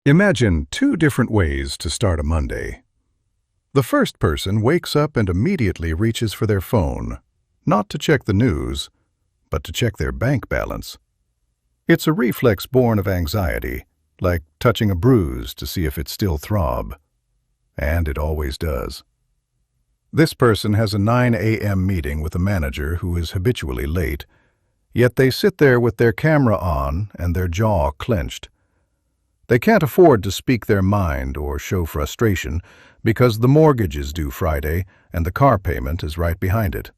Imagine two different ways to start a Monday. The first person wakes up and immediately reaches for their phone, not to check the news, but to check their bank balance. It's a reflex born of anxiety, like touching a bruise to see if it still throbs. And it always does. This person has a 9 a.m. meeting with a manager who is habitually late, yet they sit there with their camera on and their jaw clenched. They can't afford to speak their mind or show frustration because the mortgage is due Friday and the car payment is right behind it.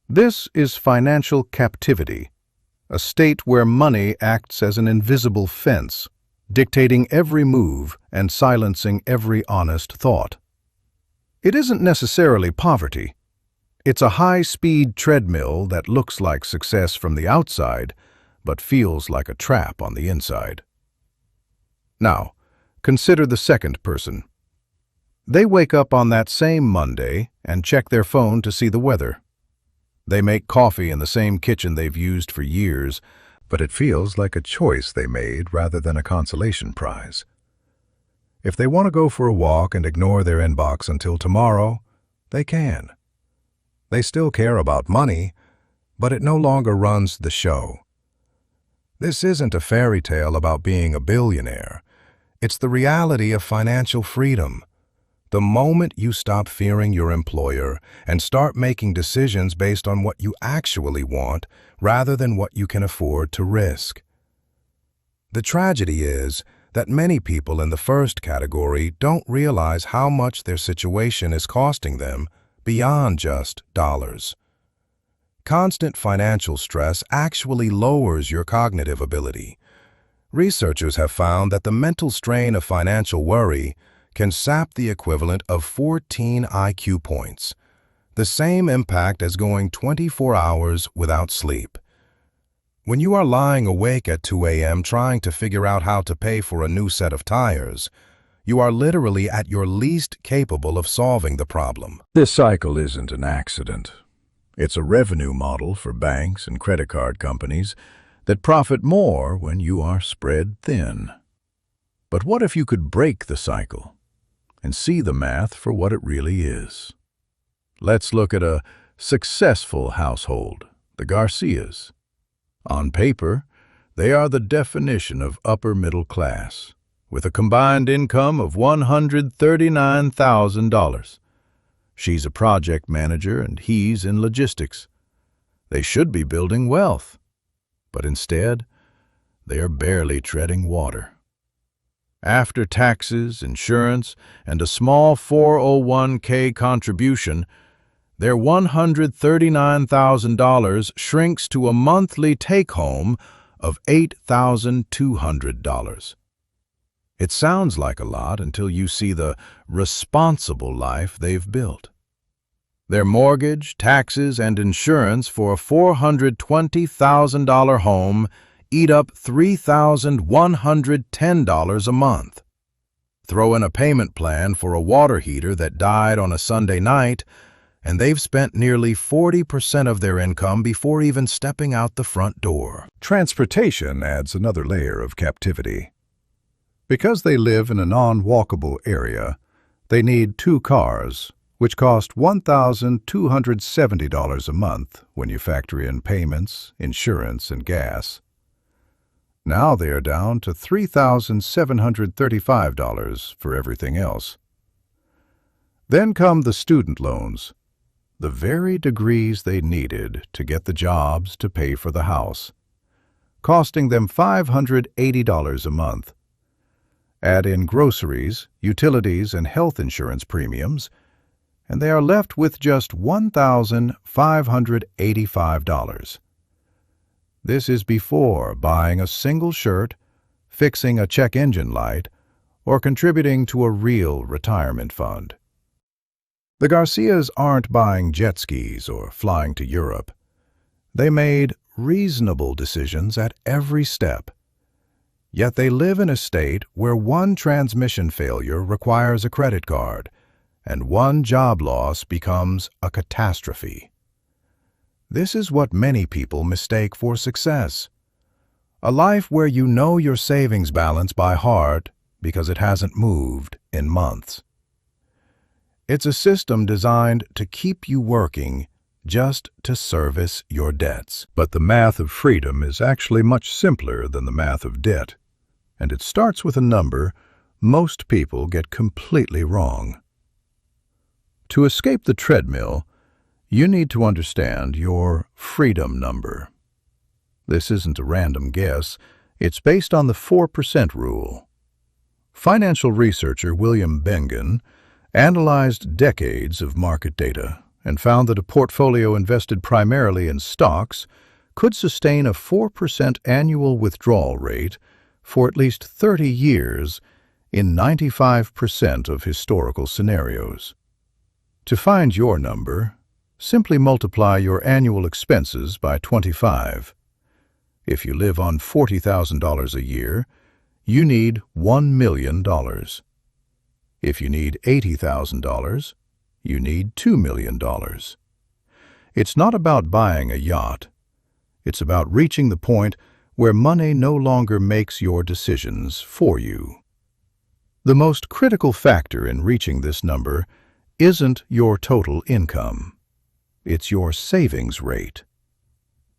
This is financial captivity, a state where money acts as an invisible fence, dictating every move and silencing every honest thought. It isn't necessarily poverty. It's a high-speed treadmill that looks like success from the outside, but feels like a trap on the inside. Now, consider the second person. They wake up on that same Monday and check their phone to see the weather. They make coffee in the same kitchen they've used for years, but it feels like a choice they made rather than a consolation prize. If they want to go for a walk and ignore their inbox until tomorrow, they can. They still care about money, but it no longer runs the show. This isn't a fairy tale about being a billionaire. It's the reality of financial freedom. The moment you stop fearing your employer and start making decisions based on what you actually want rather than what you can afford to risk. The tragedy is that many people in the first category don't realize how much their situation is costing them beyond just dollars. Constant financial stress actually lowers your cognitive ability. Researchers have found that the mental strain of financial worry can sap the equivalent of 14 IQ points, the same impact as going 24 hours without sleep. When you are lying awake at 2 a.m. trying to figure out how to pay for a new set of tires, you are literally at your least capable of solving the problem. This cycle isn't an accident. It's a revenue model for banks and credit card companies that profit more when you are spread thin. But what if you could break the cycle and see the math for what it really is? Let's look at a successful household, the Garcias. On paper, they are the definition of upper middle class, with a combined income of $139,000. She's a project manager and he's in logistics. They should be building wealth, but instead, they are barely treading water. After taxes, insurance, and a small 401k contribution, their $139,000 shrinks to a monthly take-home of $8,200. It sounds like a lot until you see the responsible life they've built. Their mortgage, taxes, and insurance for a $420,000 home eat up $3,110 a month. Throw in a payment plan for a water heater that died on a Sunday night, and they've spent nearly 40% of their income before even stepping out the front door. Transportation adds another layer of captivity. Because they live in a non-walkable area, they need 2 cars, which cost $1,270 a month when you factor in payments, insurance, and gas. Now they are down to $3,735 for everything else. Then come the student loans, the very degrees they needed to get the jobs to pay for the house, costing them $580 a month. Add in groceries, utilities, and health insurance premiums, and they are left with just $1,585. This is before buying a single shirt, fixing a check engine light, or contributing to a real retirement fund. The Garcias aren't buying jet skis or flying to Europe. They made reasonable decisions at every step. Yet they live in a state where one transmission failure requires a credit card, and one job loss becomes a catastrophe. This is what many people mistake for success. A life where you know your savings balance by heart because it hasn't moved in months. It's a system designed to keep you working just to service your debts. But the math of freedom is actually much simpler than the math of debt, and it starts with a number most people get completely wrong. To escape the treadmill, you need to understand your freedom number. This isn't a random guess. It's based on the 4% rule. Financial researcher William Bengen analyzed decades of market data and found that a portfolio invested primarily in stocks could sustain a 4% annual withdrawal rate for at least 30 years in 95% of historical scenarios. To find your number, simply multiply your annual expenses by 25. If you live on $40,000 a year, you need $1 million. If you need $80,000, you need $2 million. It's not about buying a yacht. It's about reaching the point where money no longer makes your decisions for you. The most critical factor in reaching this number isn't your total income. It's your savings rate.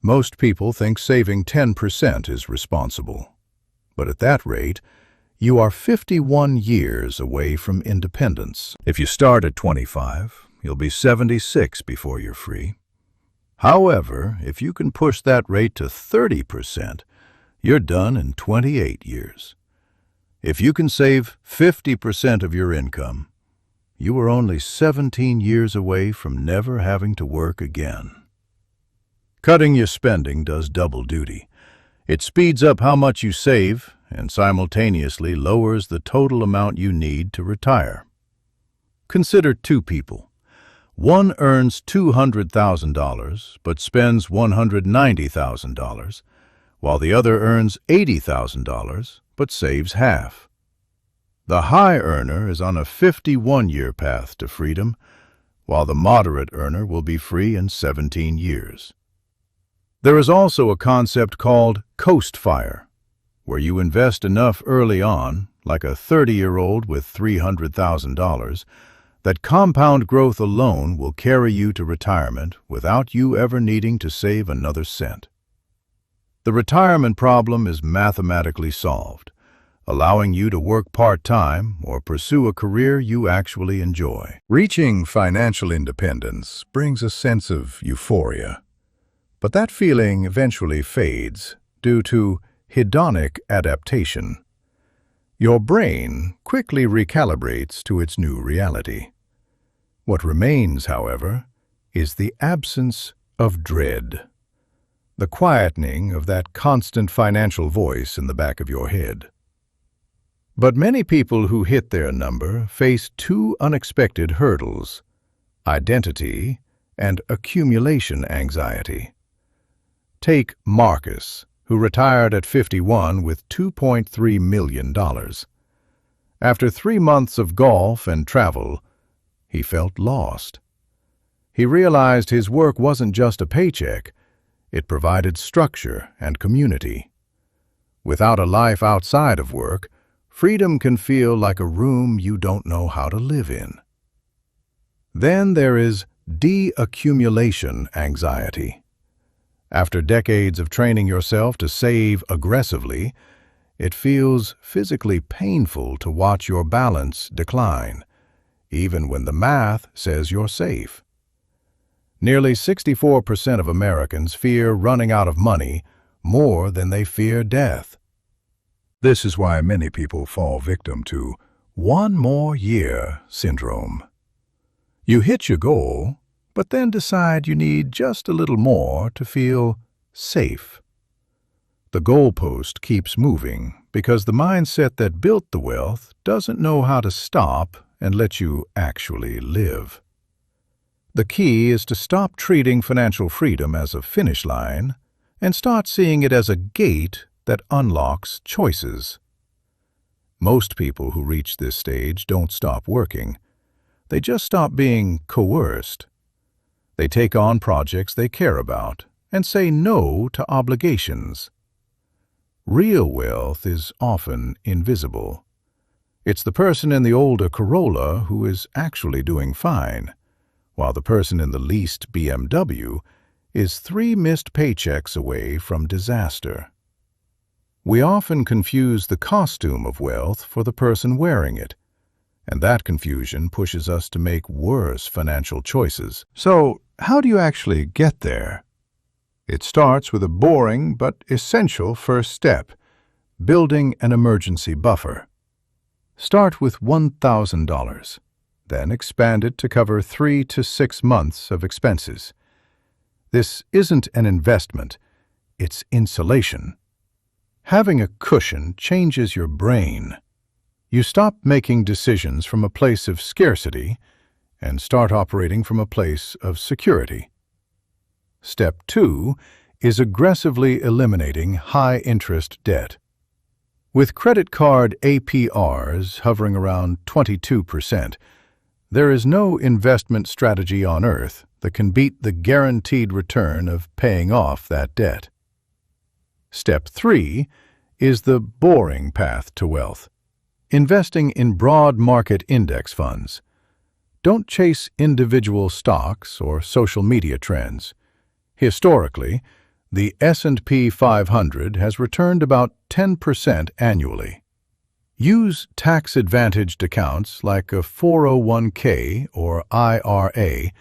Most people think saving 10% is responsible. But at that rate, you are 51 years away from independence. If you start at 25, you'll be 76 before you're free. However, if you can push that rate to 30%, you're done in 28 years. If you can save 50% of your income, you are only 17 years away from never having to work again. Cutting your spending does double duty. It speeds up how much you save and simultaneously lowers the total amount you need to retire. Consider two people. One earns $200,000 but spends $190,000, while the other earns $80,000 but saves half. The high earner is on a 51-year path to freedom, while the moderate earner will be free in 17 years. There is also a concept called coast fire, where you invest enough early on, like a 30-year-old with $300,000, that compound growth alone will carry you to retirement without you ever needing to save another cent. The retirement problem is mathematically solved, allowing you to work part-time or pursue a career you actually enjoy. Reaching financial independence brings a sense of euphoria, but that feeling eventually fades due to hedonic adaptation. Your brain quickly recalibrates to its new reality. What remains, however, is the absence of dread, the quietening of that constant financial voice in the back of your head. But many people who hit their number face two unexpected hurdles: identity and accumulation anxiety. Take Marcus, who retired at 51 with $2.3 million. After 3 months of golf and travel, he felt lost. He realized his work wasn't just a paycheck, it provided structure and community. Without a life outside of work, freedom can feel like a room you don't know how to live in. Then there is de-accumulation anxiety. After decades of training yourself to save aggressively, it feels physically painful to watch your balance decline, even when the math says you're safe. Nearly 64% of Americans fear running out of money more than they fear death. This is why many people fall victim to "one more year" syndrome. You hit your goal, but then decide you need just a little more to feel safe. The goalpost keeps moving because the mindset that built the wealth doesn't know how to stop and let you actually live. The key is to stop treating financial freedom as a finish line and start seeing it as a gate that unlocks choices. Most people who reach this stage don't stop working. They just stop being coerced. They take on projects they care about and say no to obligations. Real wealth is often invisible. It's the person in the older Corolla who is actually doing fine, while the person in the leased BMW is 3 missed paychecks away from disaster. We often confuse the costume of wealth for the person wearing it, and that confusion pushes us to make worse financial choices. So, how do you actually get there? It starts with a boring but essential first step: building an emergency buffer. Start with $1,000, then expand it to cover 3 to 6 months of expenses. This isn't an investment, it's insulation. Having a cushion changes your brain. You stop making decisions from a place of scarcity and start operating from a place of security. Step 2 is aggressively eliminating high-interest debt. With credit card APRs hovering around 22%, there is no investment strategy on earth that can beat the guaranteed return of paying off that debt. Step 3 is the boring path to wealth: investing in broad market index funds. Don't chase individual stocks or social media trends. Historically, the S&P 500 has returned about 10% annually. Use tax-advantaged accounts like a 401k or IRA,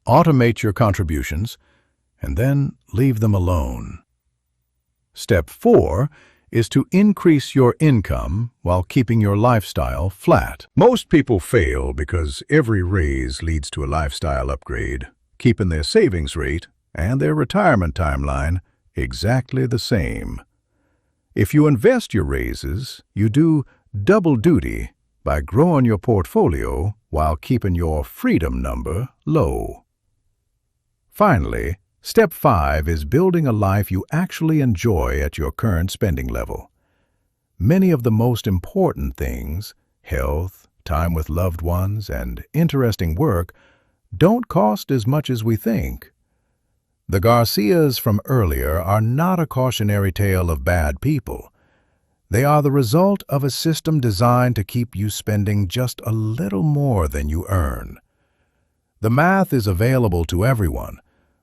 automate your contributions, and then leave them alone. Step 4 is to increase your income while keeping your lifestyle flat. Most people fail because every raise leads to a lifestyle upgrade, keeping their savings rate and their retirement timeline exactly the same. If you invest your raises, you do double duty by growing your portfolio while keeping your freedom number low. Finally, step 5 is building a life you actually enjoy at your current spending level. Many of the most important things, health, time with loved ones, and interesting work, don't cost as much as we think. The Garcias from earlier are not a cautionary tale of bad people. They are the result of a system designed to keep you spending just a little more than you earn. The math is available to everyone,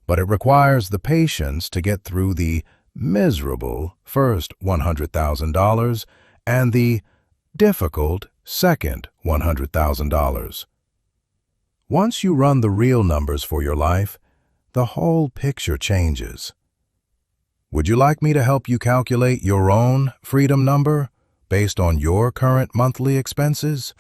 but it requires the patience to get through the miserable first $100,000 and the difficult second $100,000. Once you run the real numbers for your life, the whole picture changes. Would you like me to help you calculate your own freedom number based on your current monthly expenses?